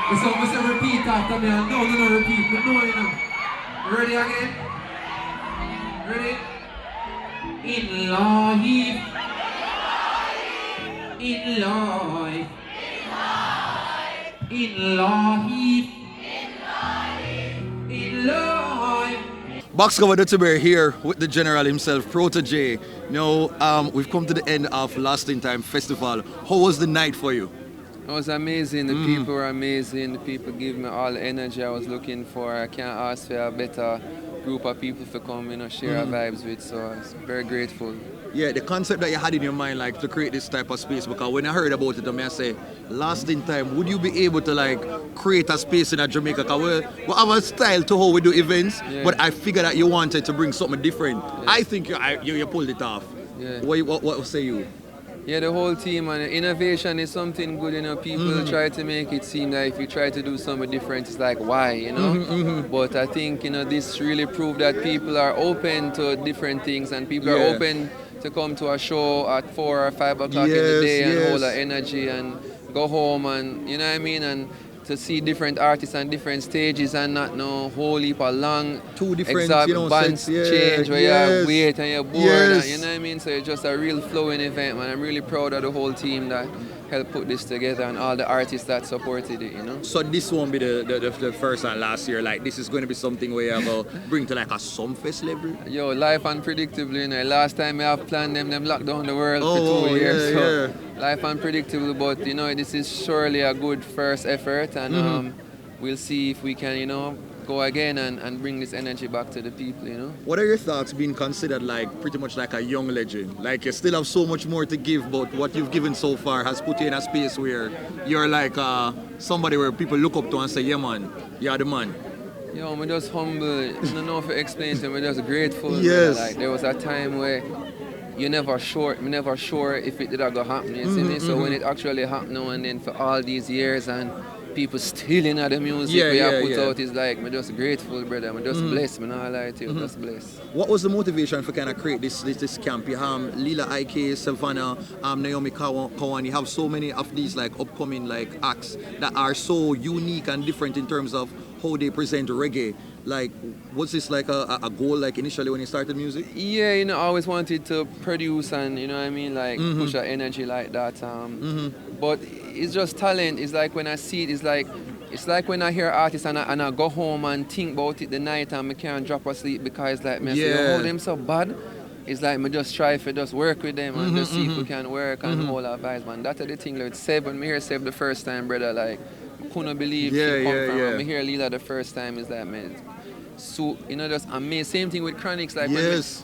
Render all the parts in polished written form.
So I must repeat after me. No, repeat. But no, you know. Ready again? Ready? In life. In life. In life. In life. Box cover Duttyberry here with the general himself, Protoje. Now, we've come to the end of Lost in Time Festival. How was the night for you? It was amazing. The people were amazing. The people gave me all the energy I was looking for. I can't ask for a better group of people to come, share our vibes with. So I was very grateful. Yeah, the concept that you had in your mind, like, to create this type of space, because when I heard about it, I say, Lost in Time, would you be able to, like, create a space in Jamaica? Because we have a style to how we do events, but I figured that you wanted to bring something different. Yeah. I think you pulled it off. Yeah. What say you? Yeah, the whole team, and innovation is something good, people try to make it seem like if you try to do something different, it's like, why, But I think, this really proved that people are open to different things, and people are open to come to a show at 4 or 5 o'clock in the day and hold that energy and go home and, you know what I mean, and to see different artists on different stages and not know whole heap of long two different bands change where you wait and you're bored and, you know what I mean, so it's just a real flowing event, man. I'm really proud of the whole team that helped put this together and all the artists that supported it, So this won't be the first and last year, like this is going to be something where you have to bring to like a Sumfest level? Yo, life unpredictable, Last time I have planned them locked down the world for 2 years, so life unpredictable, but this is surely a good first effort, and we'll see if we can, go again and bring this energy back to the people, What are your thoughts being considered like pretty much like a young legend? Like you still have so much more to give, but what you've given so far has put you in a space where you're like somebody where people look up to and say, yeah man, you're the man. Yo, I'm just humble. I don't know if I explain to you, I'm just grateful. Yes. Like there was a time where you're never sure if it did go happen, you see me? So when it actually happened now and then for all these years and people still in the music we have put out, is like, I'm just grateful, brother. I'm just blessed, man. I lie to you, just blessed. What was the motivation for kind of create this camp? You have Lila IK, Savannah, Naomi Kawan. You have so many of these like upcoming like acts that are so unique and different in terms of how they present reggae. Like, was this like a goal like initially when you started music? Yeah, I always wanted to produce and, you know what I mean, like push our energy like that. But it's just talent. It's like when I see it, it's like when I hear artists and I go home and think about it the night and I can't drop asleep because like me say, oh, them so bad. It's like me just try to just work with them and just see if we can work and hold our vibes, man. That's the thing. Like Seb, when me hear Seb the first time, brother, like I couldn't believe she come from. When me hear Lila the first time, is like, man. So, just amazing. Same thing with Chronix. Like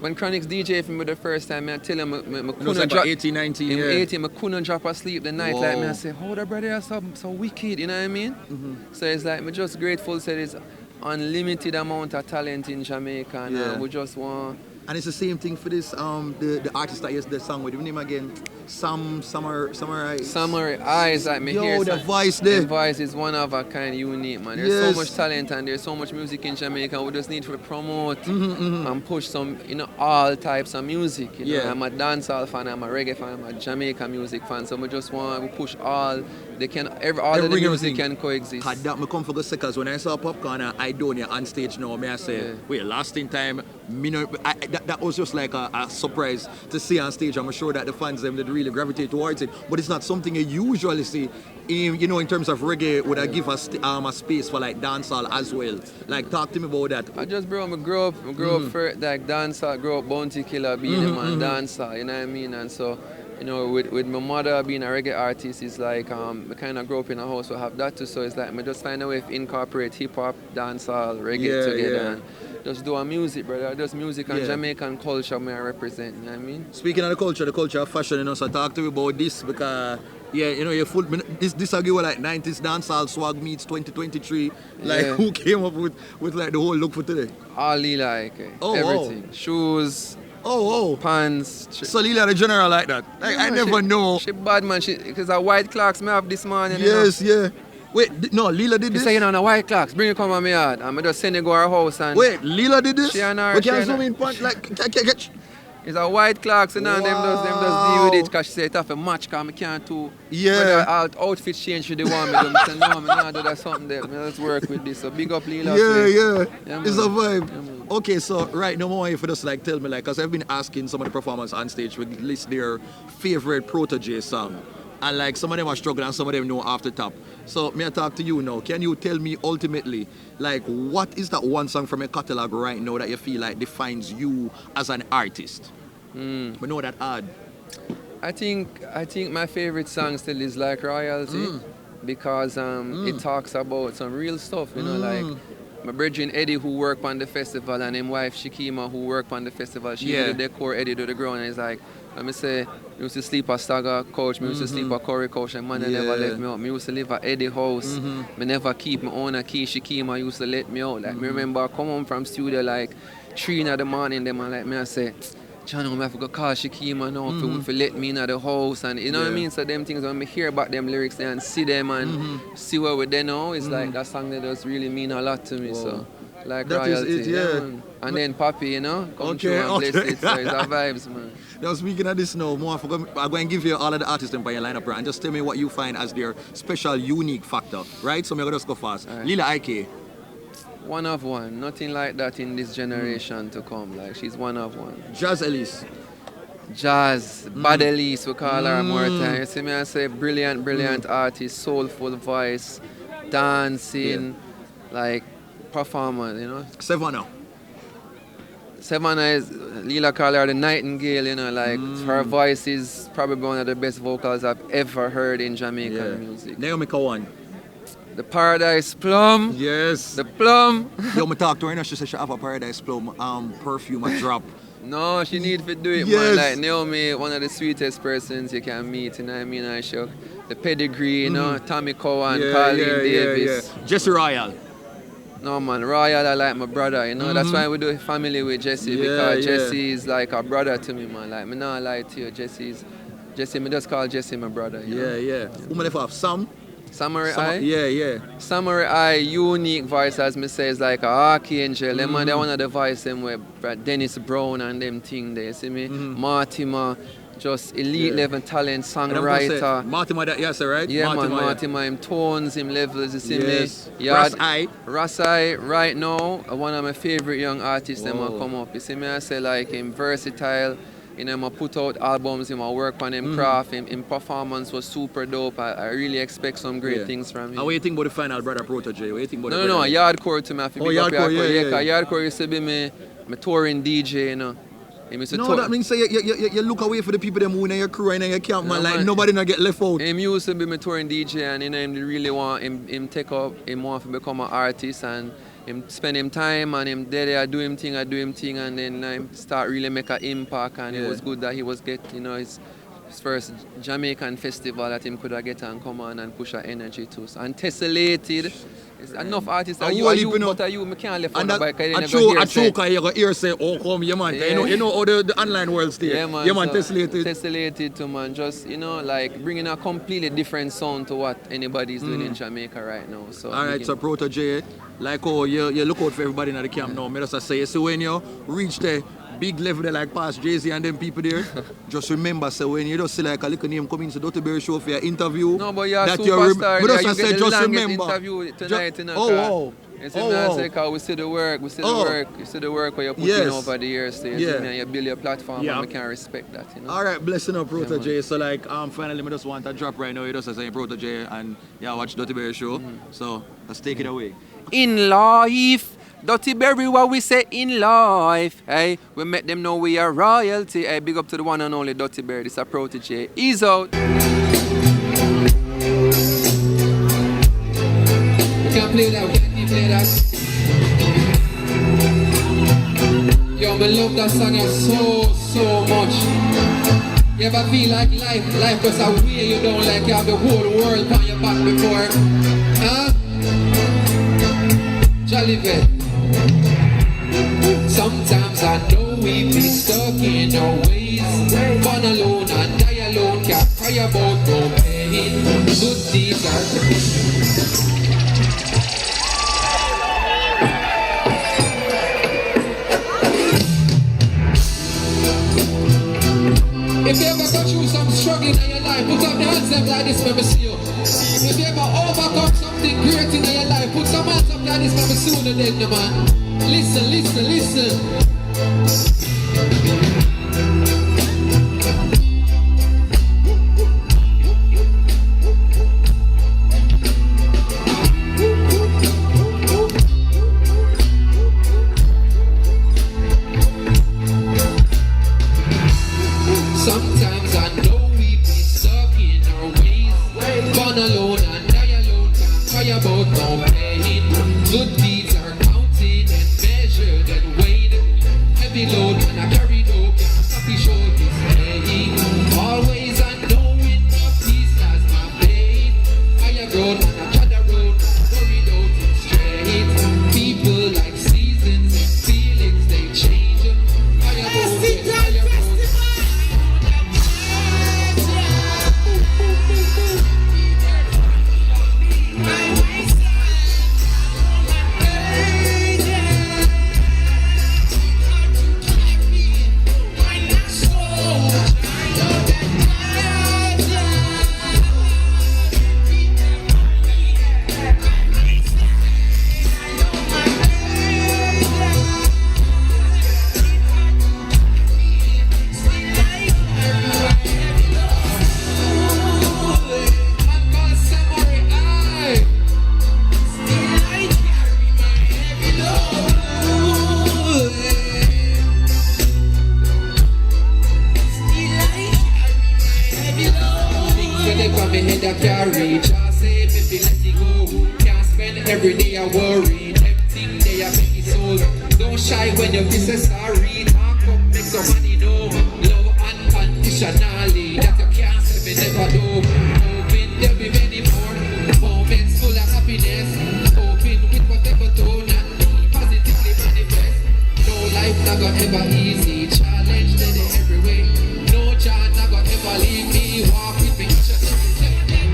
when Chronix DJ for me the first time, I tell him I couldn't drop 18, 19, 18, I couldn't drop asleep the night. Like me, I say, how the brother is so wicked, you know what I mean? So it's like, I'm just grateful that there's unlimited amount of talent in Jamaica and we just want. And it's the same thing for this the artist that used the song with his name again. Samurai Eyes, like me here. The voice there. The voice is one of a kind, unique, man. There's so much talent and there's so much music in Jamaica. We just need to promote and push some, all types of music. I'm a dancehall fan, I'm a reggae fan, I'm a Jamaica music fan. So we just want to push all. All of the music can coexist. Had that me come for the seconds when I saw Popcaan and Aidonia on stage now, I say, wait, Lost in Time, that was just like a surprise to see on stage. I'm sure that the fans them did really gravitate towards it, but it's not something you usually see. In terms of reggae, would I give a space for like dancehall as well? Like, talk to me about that. I grew up for like dancehall, grew up Bounty Killer being a man dancehall, you know what I mean? And so, with my mother being a reggae artist, it's like I kind of grew up in a house where I have that too. So it's like I just find a way to incorporate hip hop, dancehall, reggae together. And just do a music, brother. Just music and Jamaican culture I represent, you know what I mean? Speaking of the culture of fashion, so talk to me about this because you're full. This argument like 90s dancehall swag meets 2023. Like who came up with like the whole look for today? All Lila, everything. Shoes. Pants. So Lila the general like that? Like, I never know. She bad man. Because a white clocks me have this morning. Yes. Wait, no, Lila did this? She saying on a white clocks, bring it come on me yard. I'm just send it go our house and... Wait, Lila did this? She and her... We can't zoom in front, like, It's a white Clarks, and them does deal with it because she said it have a match because I can't do. Yeah. But outfit change for the one me do. I said, no, I'm not do that something there. Let's work with this. So big up Lila. Yeah, it's a man. vibe. Okay, so right now, I want you to just like tell me, like, because I've been asking some of the performers on stage to list their favorite Protoje song. And like some of them are struggling and some of them know off the top. So may I talk to you now? Can you tell me ultimately, like, what is that one song from your catalog right now that you feel like defines you as an artist? We know that hard. I think my favorite song still is like Royalty because it talks about some real stuff, you know, like my brethren Eddie who work on the festival and his wife Shikima who work on the festival. She do the decor, Eddie do the ground, and it's like, let me say, I used to sleep at Stagger couch, I used to sleep at Corey couch, and man never let me out. I used to live at Eddie house. I never keep my own key. Shikima used to let me out. Like, me remember I come home from studio like 3 in the morning, them and like me I say, John, I have to go call Shikima now for let me in the house, and you know what I mean? So them things, when I hear about them lyrics and see them and see where we're there now, it's like that song that does really mean a lot to me. Whoa. So like that Royalty, is it, man. And then Papi, you know, come through and bless it. So it's our vibes, man. Now speaking of this now, I'm going to give you all of the artists by your lineup and just tell me what you find as their special, unique factor, right? So I'm going to just go fast. Right. Lila Ike. One of one. Nothing like that in this generation to come. Like, she's one of one. Jazz Elise. Jazz, Bad Elise, we call her more time. You see me, I say brilliant artist, soulful voice, dancing, like performer, you know. Savannah is, Lila call her the nightingale, you know, like her voice is probably one of the best vocals I've ever heard in Jamaican music. Naomi Kawan. The Paradise Plum. Yes. The Plum. Yo, me talk to her, she said she have a Paradise Plum perfume, a drop. No, she need to do it, man. Like Naomi, one of the sweetest persons you can meet, you know what I mean? I show the pedigree, you know, Tommy Cowan, Colleen Davis. Jesse Royal. No, man, Royal, I like my brother, you know? That's why we do family with Jesse, because Jesse is like a brother to me, man. Like, me not lie to you, Jesse, me just call Jesse my brother, you know? Who may have Sam? Samurai Samurai, unique voice, as me say, is like a archangel. Them man, they one of the voice them where Dennis Brown and them thing there, see me? Martima, just elite level talent, songwriter. Martima, that yes, right? Yeah, Martima, him tones, him levels, you see me? Rasai, right now, one of my favorite young artists them come up. You see me, I say like him versatile. You know, I put out albums, I work on him craft, him performance was super dope. I really expect some great things from him. And what do you think about the final brother Protoje? What do you think about No, Yardcore to me. Yardcore, Yardcore used to be my touring DJ, you know. That means say you look away for the people them who in your crew and in your camp, man. Like nobody not get left out. Him used to be my touring DJ, and you know, him really want him take up, him want to become an artist, and him spend him time and him there do him thing, and then him start really make an impact, and it was good that he was you know, his first Jamaican festival that him could have get and come on and push our energy to. And Tessellated, enough artists that you me can't left on the bike. I choke, you go hear say, oh come, yeah man. You know how the online world stay. Yeah man, Tessellated. Tessellated to man, just, you know, like bringing a completely different sound to what anybody's doing in Jamaica right now. So alright, so Protoje, like you look out for everybody in the camp now. Me just say, so when you reach the big level there like past Jay-Z and them people there, just remember, so when you just see like a little name come into TheDuttyBerryshow for your interview, no, but you're a superstar, you get the longest interview tonight, you know. You see me, I say, cause we see the work, you see the work where you put in over the years, so you see me, and you build your platform, and we can respect that, you know. Alright, blessing up Protoje. So like finally I just want to drop right now, you just say Protoje and watch TheDuttyBerryshow. So let's take it away. In life, Duttyberry, what we say in life, hey, we make them know we are royalty. Hey, big up to the one and only Duttyberry. This is a Protoje. Ease out. We can play that, we can play that. Yo, I love that song so much. You ever feel like life was a way you don't like you have the whole world on your back before? Huh? Jolly bit. Sometimes I know we be stuck in our ways. Born alone and die alone, can't cry about no pain. Good deeds are life, put up the hands up like this, let me see you. If you ever overcome something great in your life, put some hands up like this, let me see you today, man. Listen, listen, listen. Sometimes I know we be stuck in our ways, born alone and die alone, can't cry about no pain. Good deeds are counted and measured and weighed. Heavy load and I carry no, can't stop the show this day. Always unknowing the peace as my faith. Higher road and I tread the road, worried out it straight. People like seasons and feelings, they change. Higher road, higher road. Every day I worry, everything day I make it soul. Don't shy when you say sorry. Talk up, make some money, no. Love unconditionally, that you can't say me never do. Hoping there'll be many more moments full of happiness. Hoping with whatever tone and be positively manifest. No life never ever easy, challenge then every way. No job never ever leave me, walk with me each and every day.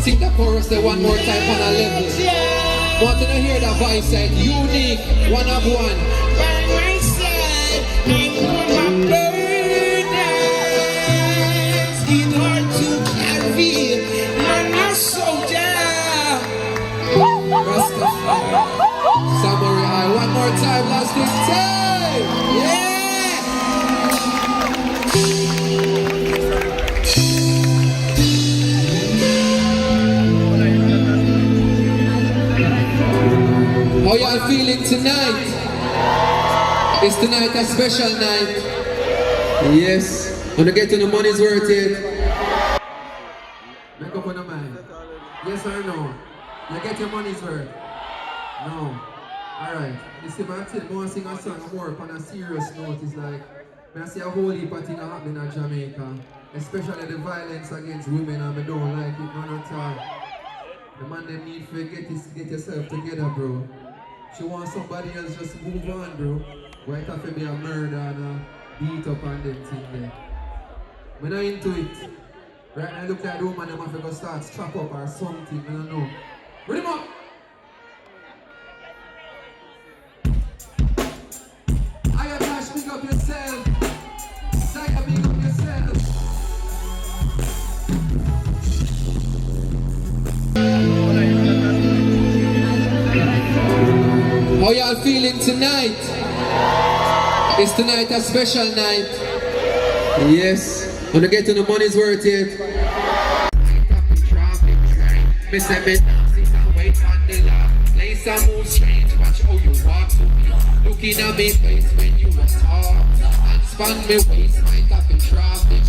Sing the chorus there one more time on a level. Want to hear that voice like unique, one of one. By my side, I know my burdens. It's hard to carry. I'm a soldier. Rastafari. Samurai, one more time, last time. Yeah. How y'all feeling tonight? Is tonight a special night? Yes. Wanna get to the money's worth it? Make up on the mind. Yes or no? You get your money's worth? No. Alright. You see, I said I want to sing a song more on a serious note. It's like, I see a whole heap of things happening in Jamaica. Especially the violence against women, and I don't like it none at all. The man them need to get yourself together, bro. She wants somebody else just move on, bro. Why it have to be a murder and a beat up and them thing there. We're not into it. Right now, look like the woman them have to go start strap up or something, I don't know. Ready, him up! I Cash, pick up yourself. Tiger, pick up yourself. How y'all feeling tonight? Is tonight a special night? Yes. Wanna get to the money's worth it? Me say me dances and wait on the laugh. Place a move strange, watch how you walk to me. Looking at me face when you was talk. And span me waist, might have been traffic.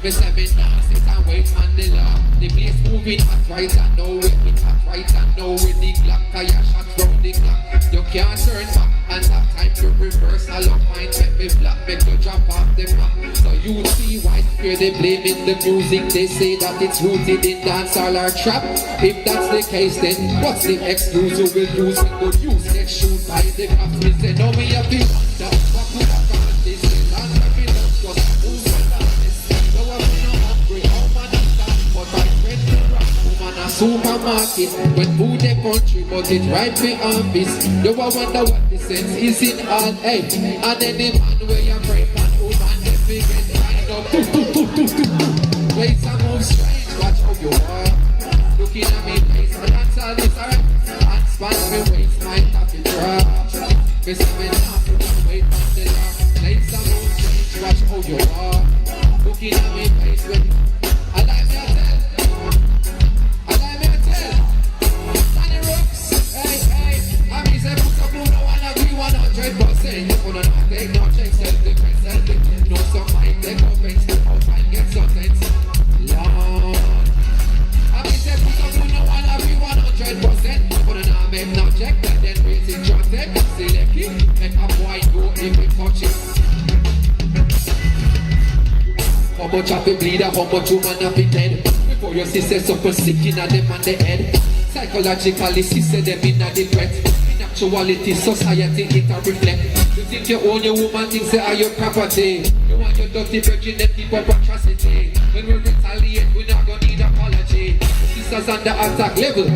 Me say me dances and wait on the laugh. The place moving hot right and now with it hot right and now with the clock. Tire shots round the clock. You can't turn back and have time to reverse. I love mine, make me black, make you drop off the map. So you see why here they blaming the music. They say that it's rooted in dancehall or trap. If that's the case, then what's the excuse? You will lose when good use get shoot by the cops. We say no, we have been wonder what could have gone this way. And we love just move on this. No one no hungry, how man a stop. But my friend the rock woman a supermarket. When food the country, but it right for office. You a wonder what the sense is in all. Hey, and any man where you break man woman, they figure right up. Place a move strange, watch how you walk. Looking at me face, and that's all this alright. And span me waist, might have to drop. Me say me not to wait on the lock. Place a move strange, watch how you walk. Looking at me face when I like me a tell. I like me a tell. Danny Rooks, hey, hey. I mean say put up on no one agree 100%. You wanna not take no check, self-defense, self-defense. No some might take offense, out and get something. Lord. I mean say put up on no one agree 100%. But now make no check that then raising your tech. Select it, make a boy go if he touch it. How much have you bleed and how much woman have been dead? Before your sister suffer sick in a them on the head. Psychologically, sister them in a the threat. In actuality, society it a reflect. You think you own your woman, things that are your property. You want your dirty virgin, them keep up atrocity. When we retaliate, we not gonna need apology. Sisters on the attack level.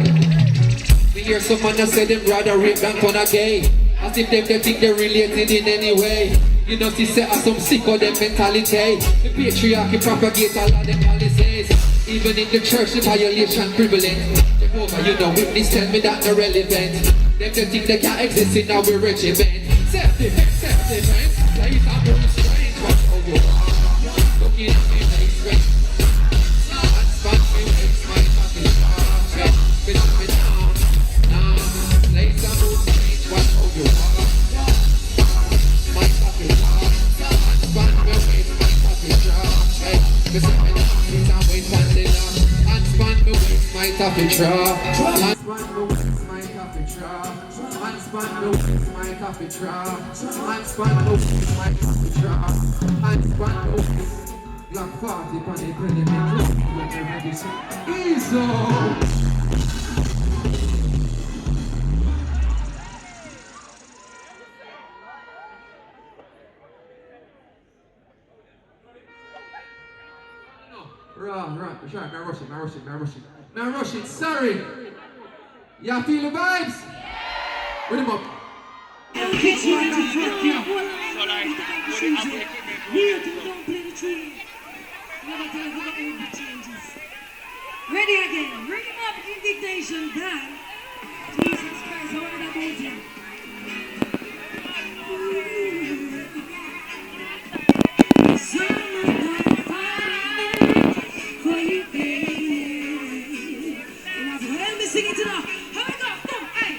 We hear someone that say them rather rape than con a gay. As if they think they're related in any way. You know, she say as some sick of them mentality. The patriarchy propagate all of them policies. Even in the church, the violation prevalent. Jehovah, you know, witness tell me that they're relevant. Them they think they can't exist in our regiment. Self-defense, self-defense. Place a move strange, watch how you are. Looking at me face when and span me waist, my fucking heart. Bitch, me down, now. Place a move strange, watch how you are. My fucking heart. And span me waist, my fucking heart. Bitch, me down, sit and wait for the love. And span me waist, my fucking heart. And span me waist, my fucking heart. And span me waist, my coffee drop. And span me waist, my coffee drop. And span me waist. Black party, panny, penny, me club. Easy. Right, now rush it, sorry. Y'all feel the vibes? Put them up. Ready again. Bring him up, indignation done. Jesus Christ, I want to about him. For you, baby. And I've heard me sing it enough. Here we go. Boom. Hey.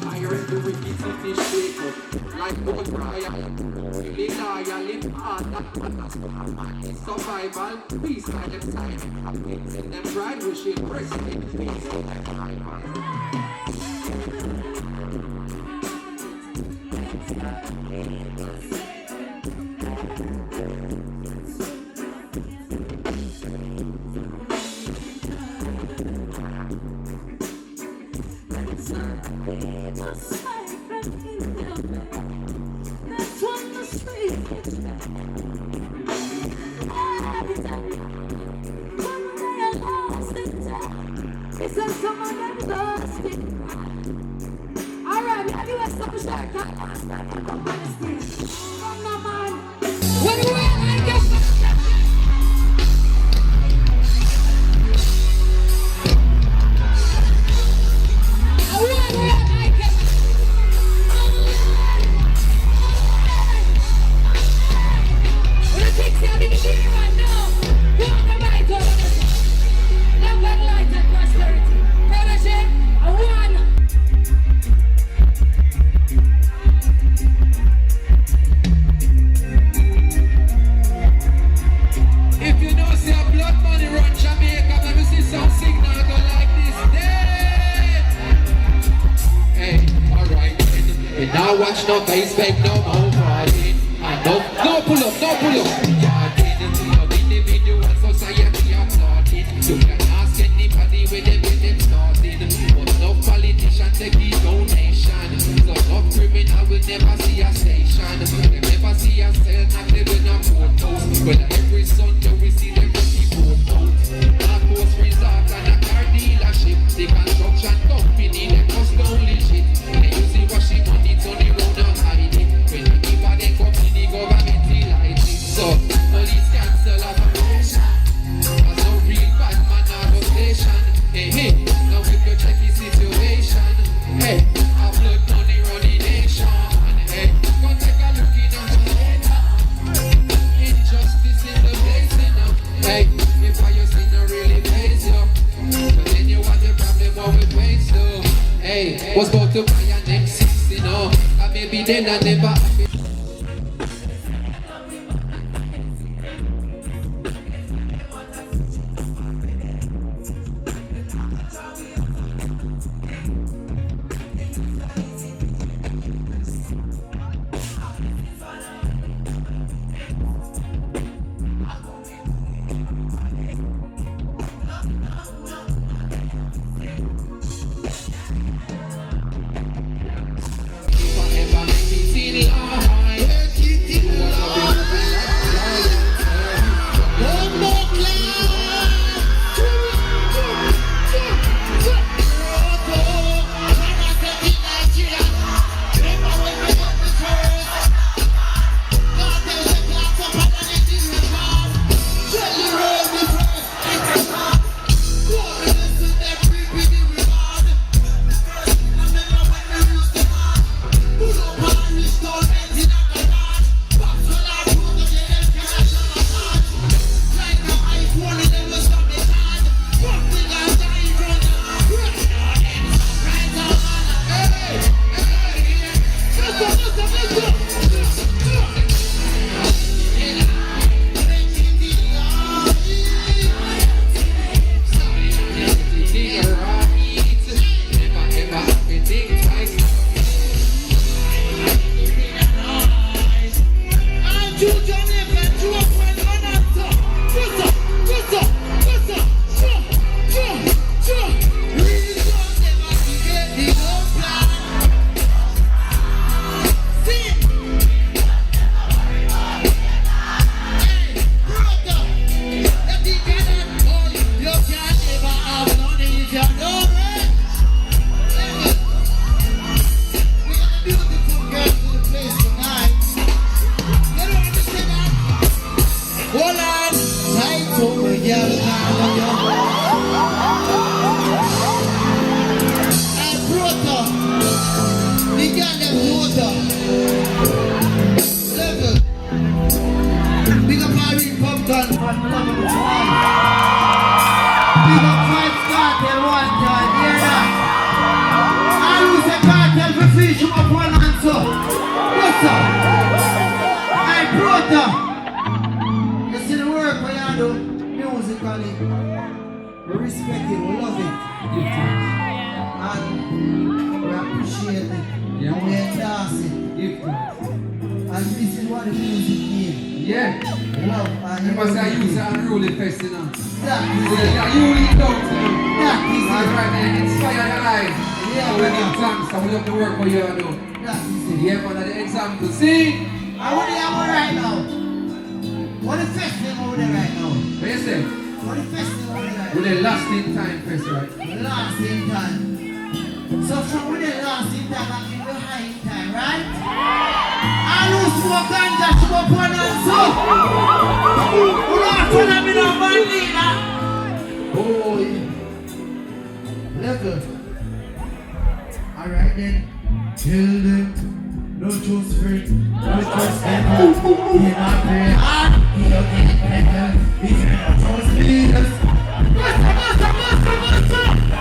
pirate, the wicked city shake up. Like old Brian, really loyal in heart. Survival, peace by them side. Them pride we should rest in peace. Alright, have you some shot? What do I get? If you know see a blood money run Jamaica, let me see some signal go like this. Hey, alright. You now watch no face fake no more party. No pull up, no pull up. Individual society applauding. You can ask anybody where them started. But no politician take the donation. So no criminal will never see a station. They never see a cell, not living a photos. But every Sunday we see them with people out. Narcos resort and a car dealership. The construction company, they cost only shit. They use it washing money, it's only round and hide it. When the people they come in, the government light it. So police cancel operation. There's no real bad man negotiation. Hey, hey, now we go check the situation. Hey, our blood money running nation. Hey, go take a look in our data. Injustice in the place, you know. Hey, if I you see no really face you, but then you want the problem what we face you. Hey, was about to buy an M6, you know. And maybe then I never. Big up 5 cartel one time, hear that? I use a cartel Actually, we respect it, we love it, Give thanks. and we appreciate it, Yeah, and we endorse it. Give thanks. And this is what the music means. Yeah. Love and You must say unity. use an unruly fest, you know. That is it. Yeah, you lead out, you know. That is it. Alright, man, inspire the life. Yeah, So we give thanks and we love the work what you do. That is it. Yeah, man, the example. See? I want to have one right now. What the festival over there right now? What you say? What the festival over there? With the last in time fest, right? Last in time. So from with the last in time, I give you high in time, right? I lose smoke and just smoke one and so. Who not gonna be no man leader? Oh, yeah. Level. Alright then. Kill them. No choose free. No choose them. He not pray hard. He don't get better. He cannot choose leaders. Master.